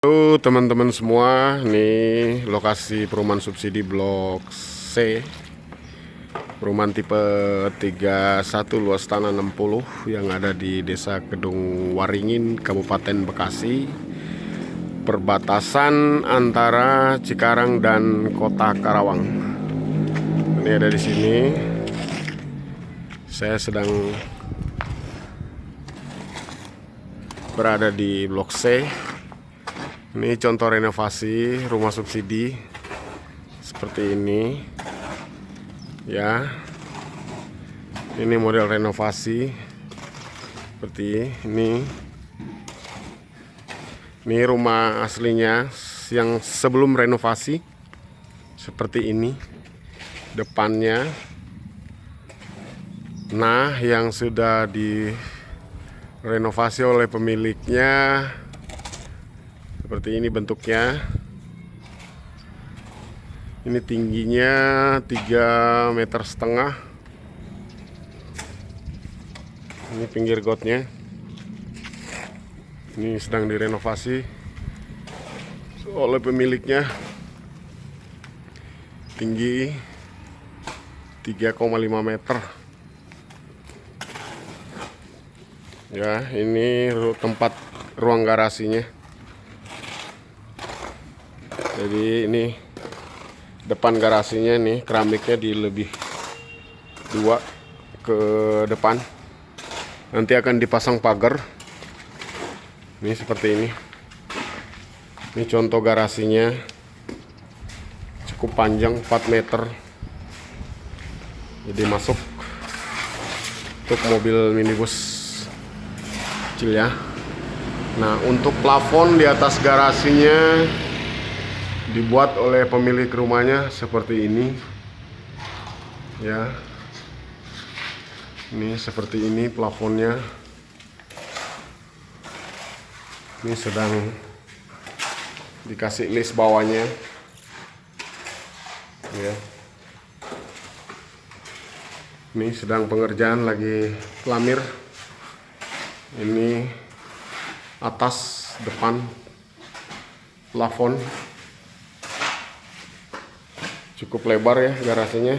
Halo teman-teman semua, ini lokasi perumahan subsidi Blok C, perumahan tipe 31 luas tanah 60 yang ada di Desa Kedung Waringin, Kabupaten Bekasi, perbatasan antara Cikarang dan Kota Karawang. Ini ada di sini. Saya sedang berada di Blok C. Ini contoh renovasi rumah subsidi seperti ini ya. Ini model renovasi seperti ini. Ini rumah aslinya yang sebelum renovasi seperti ini depannya. Nah, yang sudah direnovasi oleh pemiliknya seperti ini bentuknya. Ini tingginya 3,5 meter. Ini pinggir gotnya. Ini sedang direnovasi oleh pemiliknya. Tinggi 3,5 meter. Ya, ini tempat ruang garasinya. Jadi ini depan garasinya nih, keramiknya di lebih dua ke depan. Nanti akan dipasang pagar. Ini seperti ini. Ini contoh garasinya. Cukup panjang 4 meter. Jadi masuk untuk mobil minibus kecil ya. Nah, untuk plafon di atas garasinya dibuat oleh pemilik rumahnya seperti ini ya. Ini seperti ini plafonnya. Ini sedang dikasih list bawahnya ya. Ini sedang pengerjaan lagi pelamir. Ini atas depan plafon. Cukup lebar ya garasinya.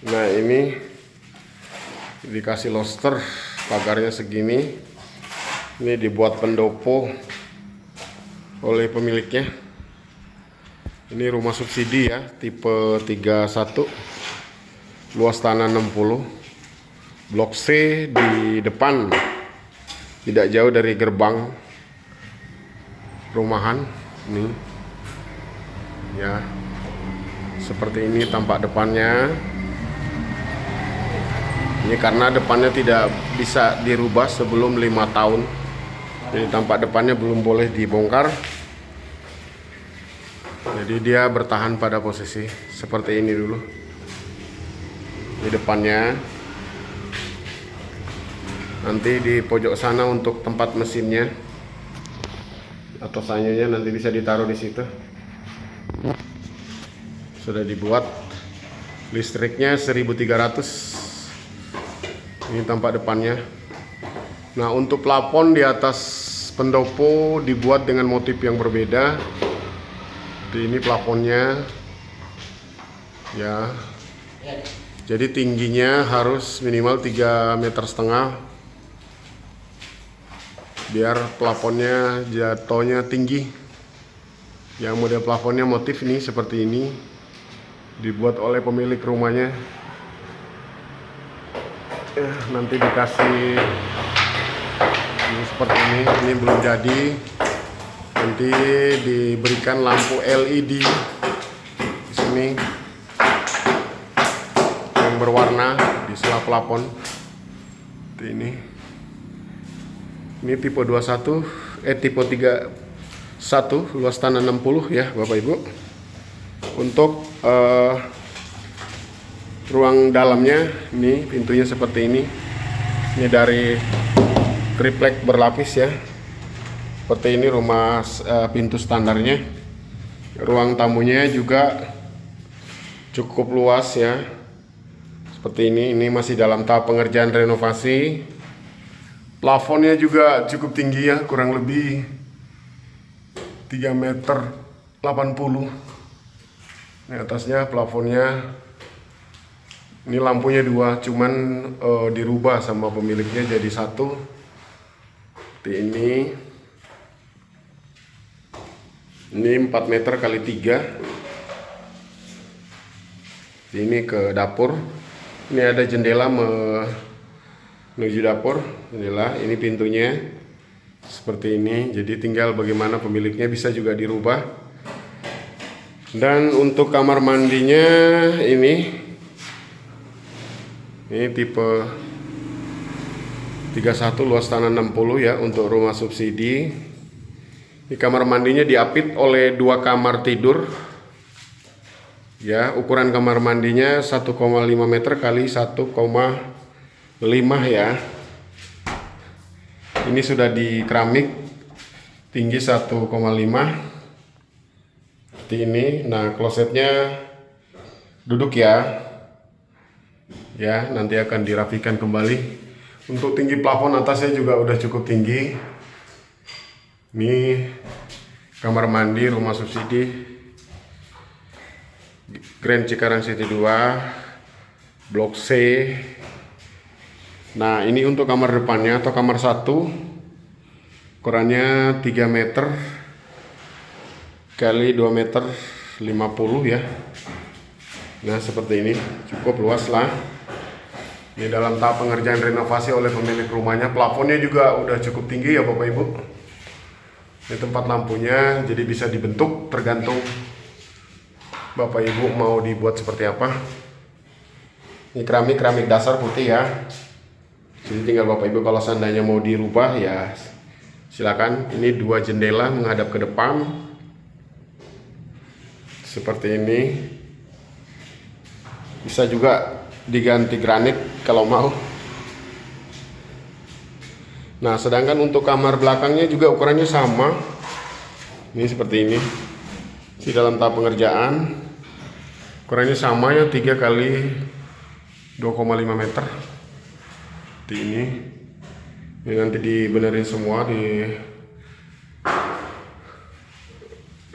Nah, ini dikasih loster, pagarnya segini. Ini dibuat pendopo oleh pemiliknya. Ini rumah subsidi ya, tipe 31 luas tanah 60, Blok C di depan, tidak jauh dari gerbang rumahan. Ini ya, seperti ini tampak depannya. Ini karena depannya tidak bisa dirubah sebelum 5 tahun. Jadi tampak depannya belum boleh dibongkar. Jadi dia bertahan pada posisi seperti ini dulu. Di depannya. Nanti di pojok sana untuk tempat mesinnya atau sanyonya nanti bisa ditaruh di situ. Sudah dibuat. Listriknya 1300. Ini tampak depannya. Nah, untuk plafon di atas pendopo dibuat dengan motif yang berbeda. Ini plafonnya ya. Jadi tingginya harus minimal 3,5 meter biar plafonnya jatuhnya tinggi. Yang model plafonnya motif ini seperti ini, dibuat oleh pemilik rumahnya. Nanti dikasih ini seperti ini belum jadi. Nanti diberikan lampu LED di sini yang berwarna di sela plafon. Ini tipe 21 tipe 31 luas tanah 60 ya Bapak Ibu. Untuk ruang dalamnya ini pintunya seperti ini. Ini dari triplek berlapis ya. Seperti ini rumah pintu standarnya. Ruang tamunya juga cukup luas ya. Seperti ini masih dalam tahap pengerjaan renovasi. Plafonnya juga cukup tinggi ya, kurang lebih 3 meter 80. Ini atasnya plafonnya. Ini lampunya 2, cuman dirubah sama pemiliknya jadi 1. Seperti ini 4 meter kali 3. Ini ke dapur. Ini ada jendela menuju dapur, jendela. Ini pintunya seperti ini. Jadi tinggal bagaimana pemiliknya, bisa juga dirubah. Dan untuk kamar mandinya ini tipe 31, luas tanah 60 ya, untuk rumah subsidi. Di kamar mandinya diapit oleh 2 kamar tidur. Ya, ukuran kamar mandinya 1,5 meter kali 1,5 ya. Ini sudah di keramik, tinggi 1,5 seperti ini. Nah, klosetnya duduk ya. Ya, nanti akan dirapikan kembali. Untuk tinggi plafon atasnya juga udah cukup tinggi. Ini kamar mandi rumah subsidi Grand Cikarang City 2, Blok C. Nah, ini untuk kamar depannya atau kamar 1. Ukurannya 3 meter kali 2 meter 50 ya. Nah, seperti ini, cukup luas lah. Ini dalam tahap pengerjaan renovasi oleh pemilik rumahnya. Plafonnya juga udah cukup tinggi ya Bapak Ibu. Ini tempat lampunya, jadi bisa dibentuk tergantung Bapak Ibu mau dibuat seperti apa. Ini keramik dasar putih ya. Jadi tinggal Bapak Ibu kalau seandainya mau dirubah ya silakan. Ini 2 jendela menghadap ke depan. Seperti ini. Bisa juga diganti granit kalau mau. Nah, sedangkan untuk kamar belakangnya juga ukurannya sama. Ini seperti ini. Di dalam tahap pengerjaan. Ukurannya sama ya, 3 kali 2,5 meter. Seperti ini. Ini nanti dibenerin semua, di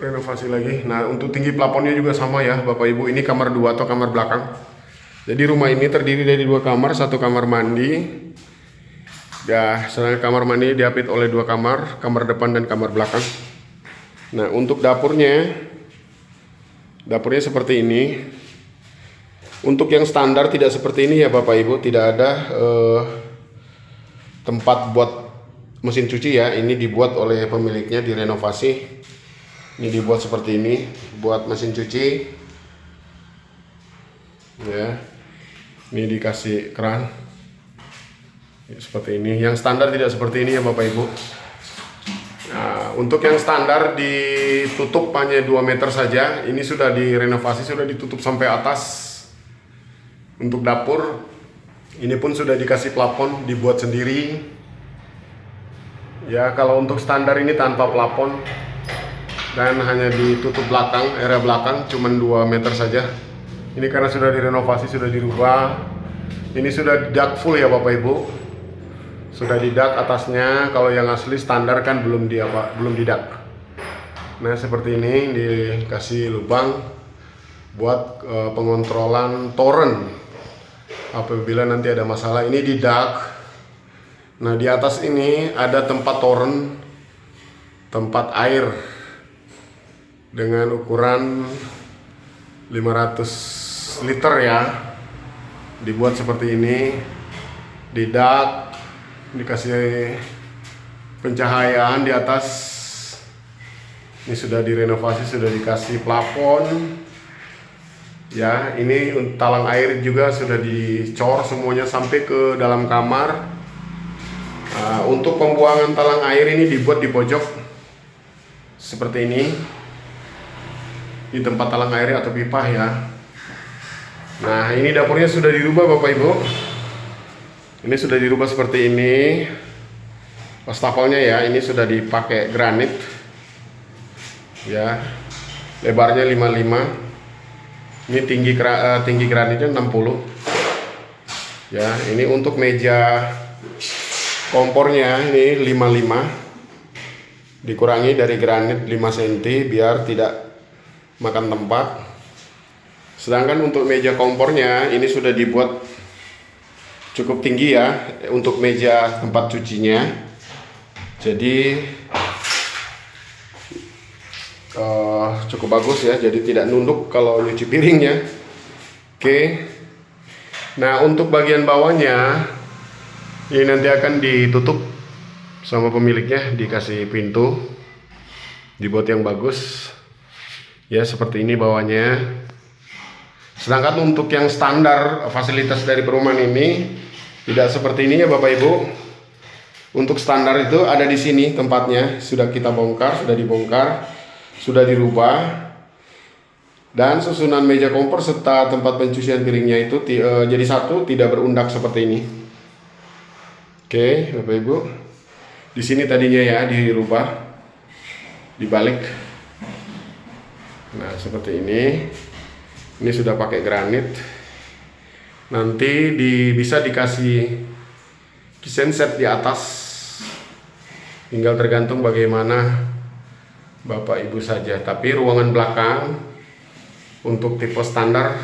renovasi lagi. Nah, untuk tinggi plafonnya juga sama ya Bapak Ibu. Ini kamar 2 atau kamar belakang. Jadi rumah ini terdiri dari 2 kamar, 1 kamar mandi. Ya, sedangkan kamar mandi diapit oleh 2 kamar, kamar depan dan kamar belakang. Nah, untuk dapurnya seperti ini. Untuk yang standar tidak seperti ini ya Bapak Ibu, tidak ada tempat buat mesin cuci ya. Ini dibuat oleh pemiliknya, direnovasi. Ini dibuat seperti ini, buat mesin cuci. Ya. Ini dikasih keran seperti ini. Yang standar tidak seperti ini ya Bapak Ibu. Nah, untuk yang standar ditutup hanya 2 meter saja. Ini sudah direnovasi, sudah ditutup sampai atas. Untuk dapur ini pun sudah dikasih plafon, dibuat sendiri. Ya, kalau untuk standar ini tanpa plafon dan hanya ditutup belakang, area belakang cuman 2 meter saja. Ini karena sudah direnovasi, sudah dirubah. Ini sudah dak full ya Bapak Ibu. Sudah didak atasnya. Kalau yang asli standar kan belum didak. Nah, seperti ini dikasih lubang buat pengontrolan toren. Apabila nanti ada masalah, ini didak. Nah, di atas ini ada tempat toren, tempat air dengan ukuran 500 liter ya. Dibuat seperti ini, didak, dikasih pencahayaan di atas. Ini sudah direnovasi, sudah dikasih plafon ya. Ini talang air juga sudah dicor semuanya sampai ke dalam kamar. Untuk pembuangan talang air ini dibuat di pojok seperti ini, di tempat talang air atau pipa ya. Nah, ini dapurnya sudah dirubah Bapak Ibu. Ini sudah dirubah seperti ini. Wastafelnya ya, ini sudah dipakai granit. Ya. Lebarnya 55. Ini tinggi granitnya 60. Ya, ini untuk meja kompornya ini 55. Dikurangi dari granit 5 cm biar tidak makan tempat. Sedangkan untuk meja kompornya ini sudah dibuat cukup tinggi ya untuk meja tempat cucinya. Jadi cukup bagus ya, jadi tidak nunduk kalau nyuci piringnya. Oke. Nah, untuk bagian bawahnya ini nanti akan ditutup sama pemiliknya, dikasih pintu, dibuat yang bagus ya, seperti ini bawahnya. Sedangkan untuk yang standar fasilitas dari perumahan ini tidak seperti ini ya Bapak Ibu. Untuk standar itu ada di sini tempatnya, sudah kita bongkar, sudah dibongkar, sudah dirubah. Dan susunan meja kompor serta tempat pencucian piringnya itu jadi satu, tidak berundak seperti ini. Oke, Bapak Ibu. Di sini tadinya ya dirubah, dibalik. Nah, seperti ini. Ini sudah pakai granit. Nanti bisa dikasih kitchen set di atas. Tinggal tergantung bagaimana Bapak Ibu saja. Tapi ruangan belakang untuk tipe standar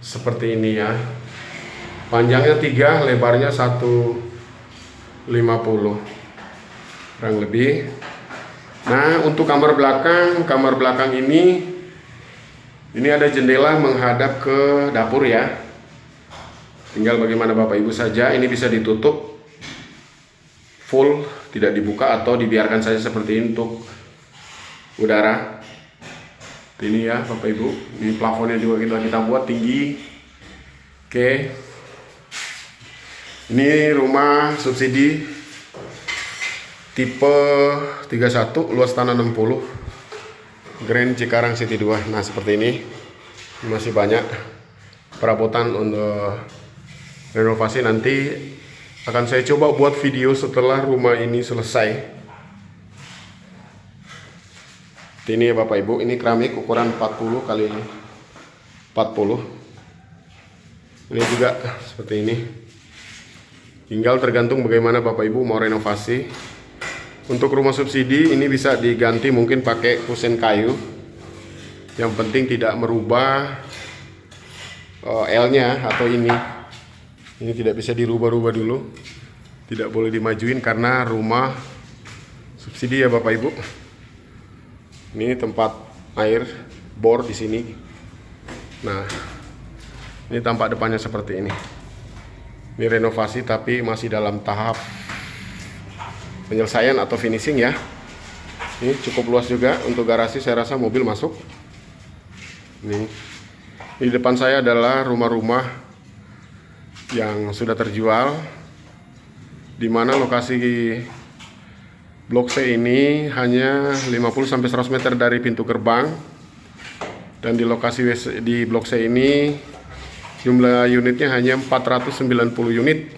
seperti ini ya. Panjangnya 3, lebarnya 1,50 kurang lebih. Nah, untuk kamar belakang ini ada jendela menghadap ke dapur ya. Tinggal bagaimana Bapak Ibu saja. Ini bisa ditutup full, tidak dibuka atau dibiarkan saja seperti ini untuk udara. Ini ya Bapak Ibu. Ini plafonnya juga kita buat tinggi. Oke. Ini rumah subsidi tipe 31, luas tanah 60, Grand Cikarang City 2. Nah, seperti ini. Masih banyak perabotan untuk renovasi. Nanti akan saya coba buat video setelah rumah ini selesai. Ini ya Bapak Ibu, ini keramik ukuran 40 kali 40. Ini juga seperti ini. Tinggal tergantung bagaimana Bapak Ibu mau renovasi. Untuk rumah subsidi ini bisa diganti mungkin pakai kusen kayu. Yang penting tidak merubah L-nya atau ini. Ini tidak bisa dirubah-rubah dulu. Tidak boleh dimajuin karena rumah subsidi ya Bapak Ibu. Ini tempat air bor di sini. Nah, ini tampak depannya seperti ini. Ini renovasi tapi masih dalam tahap penyelesaian atau finishing ya. Ini cukup luas juga untuk garasi, saya rasa mobil masuk. Ini di depan saya adalah rumah-rumah yang sudah terjual, di mana lokasi Blok C ini hanya 50-100 meter dari pintu gerbang. Dan di lokasi di Blok C ini jumlah unitnya hanya 490 unit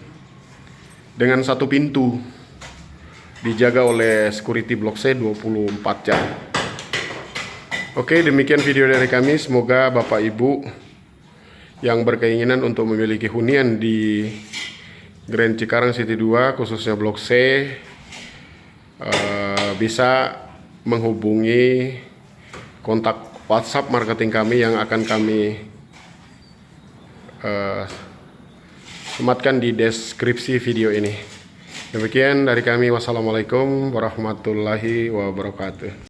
dengan satu pintu. Dijaga oleh security Blok C 24 jam. Oke, demikian video dari kami. Semoga Bapak Ibu yang berkeinginan untuk memiliki hunian di Grand Cikarang City 2 khususnya Blok C bisa menghubungi kontak WhatsApp marketing kami yang akan kami sematkan di deskripsi video ini. Demikian dari kami. Wassalamualaikum warahmatullahi wabarakatuh.